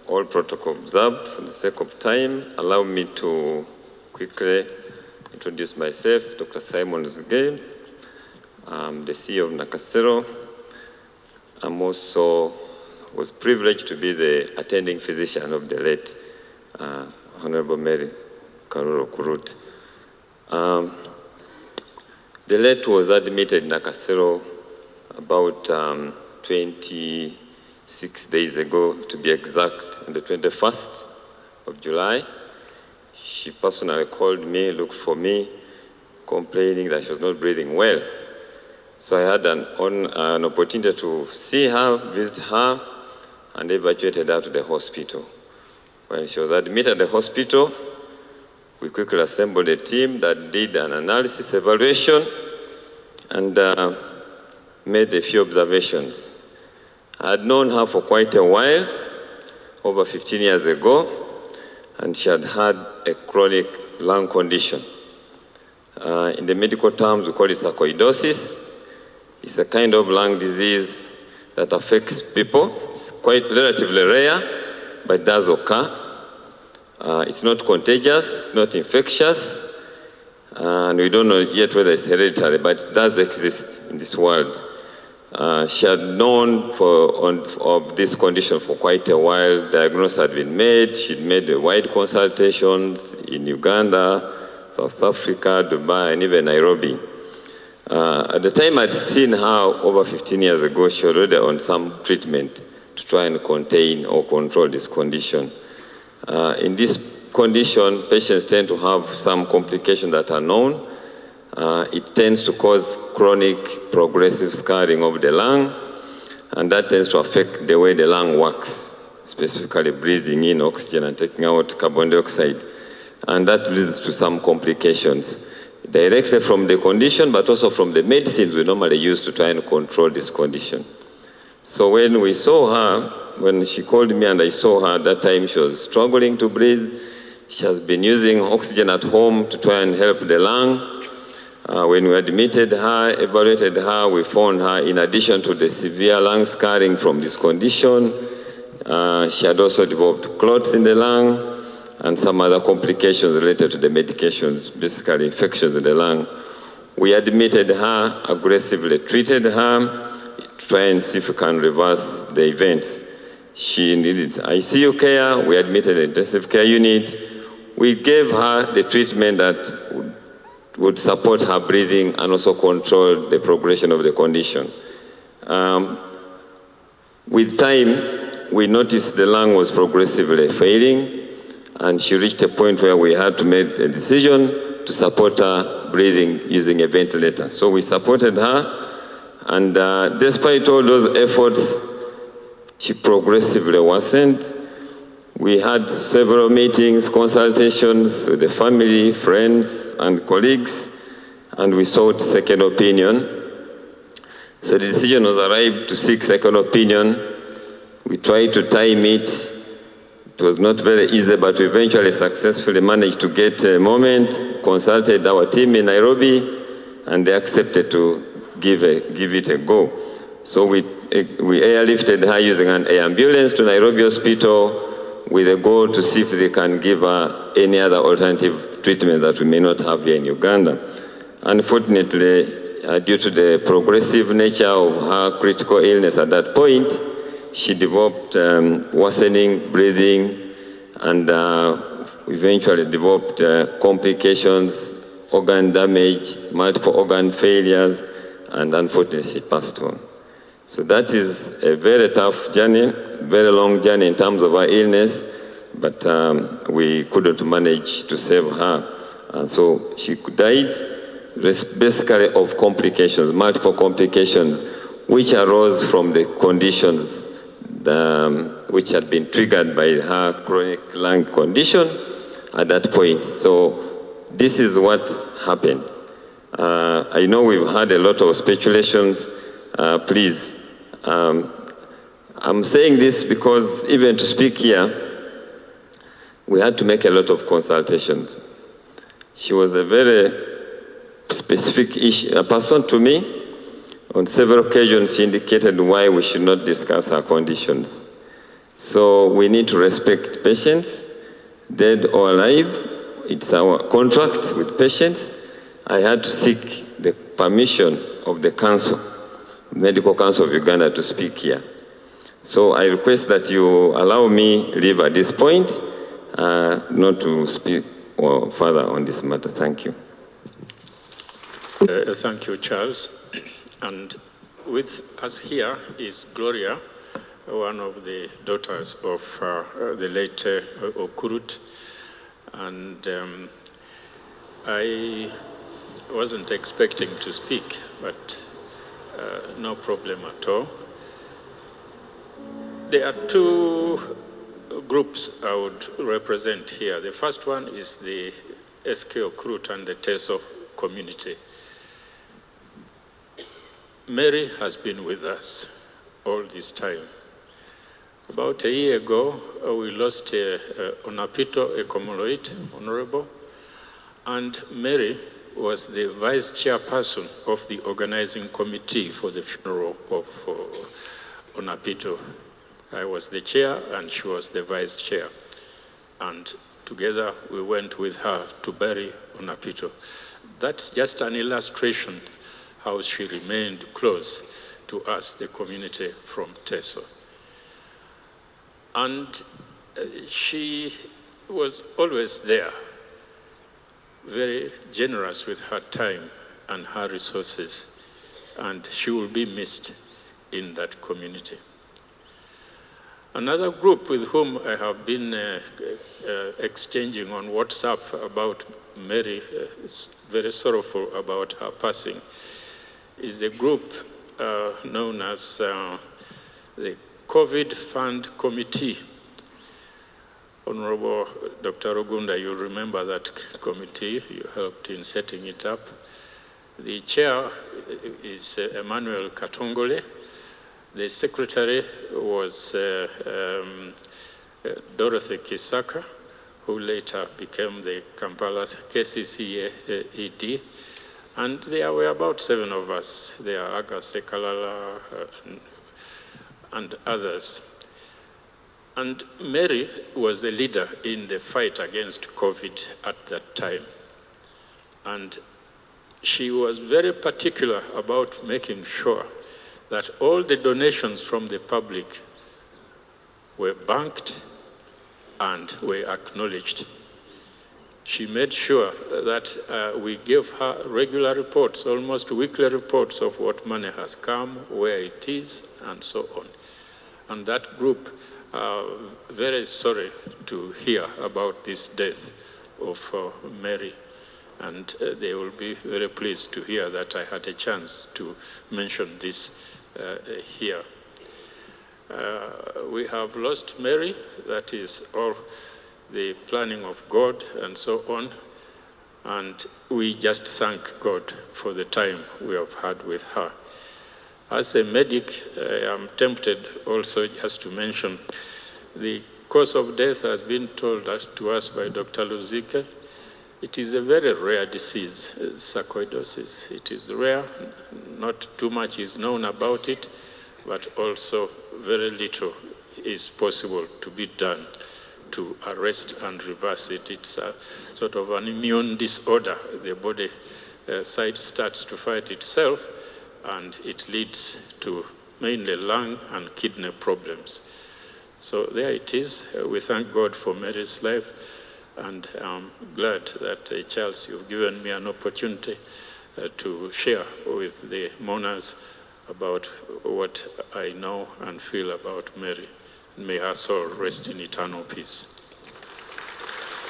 All protocol observed. For the sake of time, allow me to quickly introduce myself. Dr. Simon Zugay. I'm the CEO of Nakasero. I'm also was privileged to be the attending physician of the late Honorable Mary Karooro Okurut. The late was admitted in Nakasero about 26 days ago, to be exact, on the 21st of July. She personally called me, looked for me, complaining that she was not breathing well. So I had an opportunity to see her, visit her, and evacuated her to the hospital. When she was admitted at the hospital, we quickly assembled a team that did an analysis evaluation and made a few observations. I had known her for quite a while, over 15 years ago, and she had had a chronic lung condition. In the medical terms, we call it sarcoidosis. It's a kind of lung disease that affects people. It's quite relatively rare, but it does occur. It's not contagious, it's not infectious, and we don't know yet whether it's hereditary, but it does exist in this world. She had known of this condition for quite a while. Diagnosis had been made. She'd made wide consultations in Uganda, South Africa, Dubai, and even Nairobi. At the time I'd seen her over 15 years ago, she was already on some treatment to try and contain or control this condition. In this condition, patients tend to have some complications that are known. It tends to cause chronic progressive scarring of the lung, and that tends to affect the way the lung works, specifically breathing in oxygen and taking out carbon dioxide. And that leads to some complications, directly from the condition, but also from the medicines we normally use to try and control this condition. So when we saw her, when she called me and I saw her, at that time she was struggling to breathe. She has been using oxygen at home to try and help the lung. When we admitted her, evaluated her, we found her, in addition to the severe lung scarring from this condition, she had also developed clots in the lung and some other complications related to the medications, basically infections in the lung. We admitted her, aggressively treated her, to try and see if we can reverse the events. She needed ICU care. We admitted an intensive care unit. We gave her the treatment that would support her breathing and also control the progression of the condition. With time, we noticed the lung was progressively failing, and she reached a point where we had to make a decision to support her breathing using a ventilator. So we supported her, and despite all those efforts, she progressively worsened. We had several meetings, consultations with the family, friends, and colleagues, and we sought second opinion. So the decision was arrived to seek second opinion. We tried to time it. It was not very easy, but we eventually successfully managed to get a moment, consulted our team in Nairobi, and they accepted to give it a go. So we airlifted her using an air ambulance to Nairobi Hospital with a goal to see if they can give her any other alternative treatment that we may not have here in Uganda. Unfortunately, due to the progressive nature of her critical illness at that point, she developed worsening breathing and eventually developed complications, organ damage, multiple organ failures, and unfortunately she passed on. So that is a very tough journey, very long journey in terms of her illness, but we couldn't manage to save her. And so she died basically of complications, multiple complications, which arose from the conditions which had been triggered by her chronic lung condition at that point. So this is what happened. I know we've had a lot of speculations. Please, I'm saying this because even to speak here, we had to make a lot of consultations. She was a very specific person to me. On several occasions, she indicated why we should not discuss her conditions. So we need to respect patients, dead or alive. It's our contract with patients. I had to seek the permission of the council, Medical Council of Uganda, to speak here. So I request that you allow me leave at this point, not to speak further on this matter. Thank you. Thank you, Charles. And with us here is Gloria, one of the daughters of the late Okurut. And I wasn't expecting to speak, but no problem at all. There are two groups I would represent here. The first one is the SK Okurut and the Teso community. Mary has been with us all this time. About a year ago, we lost Onapito Ekomoloit, Honorable, and Mary was the vice chairperson of the organizing committee for the funeral of Onapito. I was the chair and she was the vice chair. And together we went with her to bury Onapito. That's just an illustration how she remained close to us, the community from Teso. And she was always there, very generous with her time and her resources, and she will be missed in that community. Another group with whom I have been exchanging on WhatsApp about Mary, very sorrowful about her passing, is a group known as the COVID Fund Committee. Honorable Dr. Rugunda, you remember that committee, you helped in setting it up. The chair is Emmanuel Katongole. The secretary was Dorothy Kisaka, who later became the Kampala KCC ED. And there were about 7 of us. There are Aga Sekalala and others. And Mary was a leader in the fight against COVID at that time. And she was very particular about making sure that all the donations from the public were banked and were acknowledged. She made sure that we gave her regular reports, almost weekly reports of what money has come, where it is, and so on. And that group, very sorry to hear about this death of Mary. And they will be very pleased to hear that I had a chance to mention this here. We have lost Mary, that is all the planning of God and so on. And we just thank God for the time we have had with her. As a medic, I am tempted also just to mention the cause of death has been told to us by Dr. Luzike. It is a very rare disease, sarcoidosis. It is rare, not too much is known about it, but also very little is possible to be done to arrest and reverse it. It's a sort of an immune disorder. The body side starts to fight itself, and it leads to mainly lung and kidney problems. So there it is. We thank God for Mary's life, and I'm glad that, Charles, you've given me an opportunity to share with the mourners about what I know and feel about Mary. May her soul rest in eternal peace.